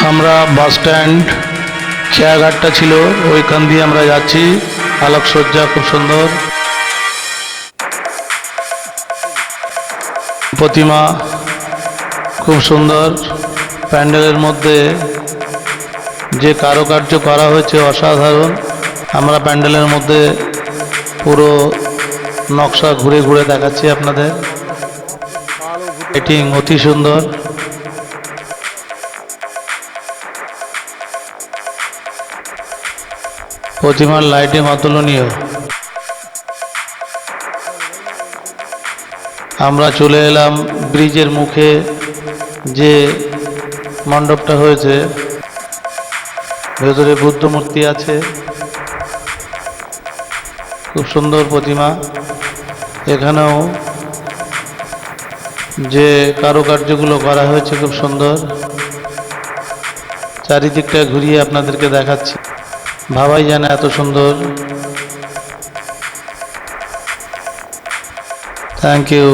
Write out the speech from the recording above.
আমরা bus stand খেয়াঘাটটা ছিল ওইখান দিয়ে আমরা যাচ্ছি। আলোকসজ্জা খুব সুন্দর, প্রতিমা খুব সুন্দর। প্যান্ডেলের মধ্যে যে কারুকার্য করা হয়েছে অসাধারণ। আমরা প্যান্ডেলের মধ্যে পুরো নকশা ঘুরে ঘুরে দেখাচ্ছি আপনাদের। লাইটিং অতি সুন্দর। প্রতিমার লাইটিং অতুলনীয়। আমরা চলে এলাম ব্রিজের মুখে যে মণ্ডপটা হয়েছে, ভেতরে বুদ্ধ মূর্তি আছে, খুব সুন্দর প্রতিমা। এখানেও যে কারুকার্যগুলো করা হয়েছে খুব সুন্দর। চারিদিকটা ঘুরিয়ে আপনাদেরকে দেখাচ্ছি, ভাবাই যায় না এত সুন্দর। Thank you.